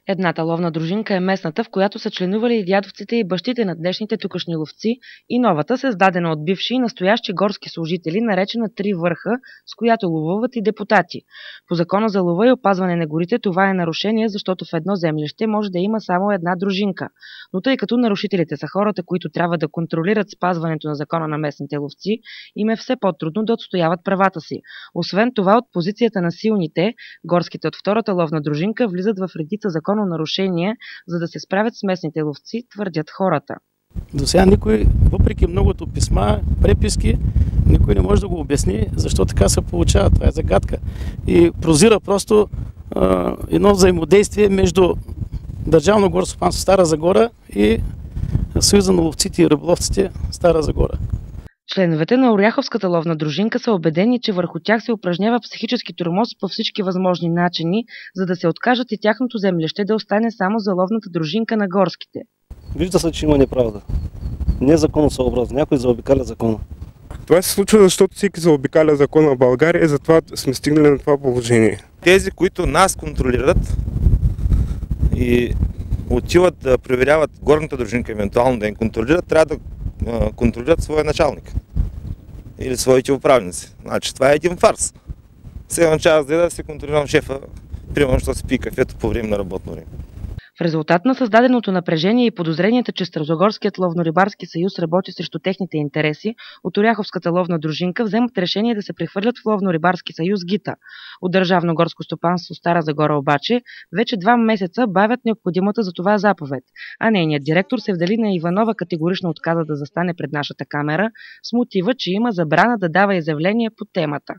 Едната ловна дружинка е местната, в която са членували и дядовците и бащите на днешните тукашни ловци, и новата, създадена от бивши и настоящи горски служители, наречена Три върха, с която ловуват и депутати. По закона за лова и опазване на горите това е нарушение, защото в едно землище може да има само една дружинка. Но тъй като нарушителите са хората, които трябва да контролират спазването на закона на местните ловци, им е все по-трудно да отстояват правата си. Освен това, от позицията на силните, горските от втората ловна дружинка влизат в редица закононарушения, за да се справят с местните ловци, твърдят хората. До сега никой, въпреки многото писма, преписки, никой не може да го обясни защо така се получава. Това е загадка. И прозира просто едно взаимодействие между Държавно горско стопанство Стара Загора и Съюза на ловците и риболовците Стара Загора. Членовете на Оряховската ловна дружинка са убедени, че върху тях се упражнява психически тормоз по всички възможни начини, за да се откажат и тяхното землище да остане само за ловната дружинка на горските. Вижда се, че има неправда. Незаконосъобразно. Някой заобикаля закона. Това се случва, защото всеки заобикаля закона в България и затова сме стигнали на това положение. Тези, които нас контролират и отиват да проверяват горната дружинка, евентуално да им контролират, трябва да контролират своя началник или своите управници. Значи това е един фарс. Сега час да се контролирам шефа, примерно, що се пие кафето по време на работно време. В резултат на създаденото напрежение и подозренията, че Старозагорският ловно-рибарски съюз работи срещу техните интереси, от Оряховската ловна дружинка вземат решение да се прехвърлят в ловно-рибарски съюз ГИТА. От Държавно горско стопанство Стара Загора обаче вече 2 месеца бавят необходимата за това заповед, а нейният директор Севдалина Иванова категорично отказа да застане пред нашата камера с мотива, че има забрана да дава изявление по темата.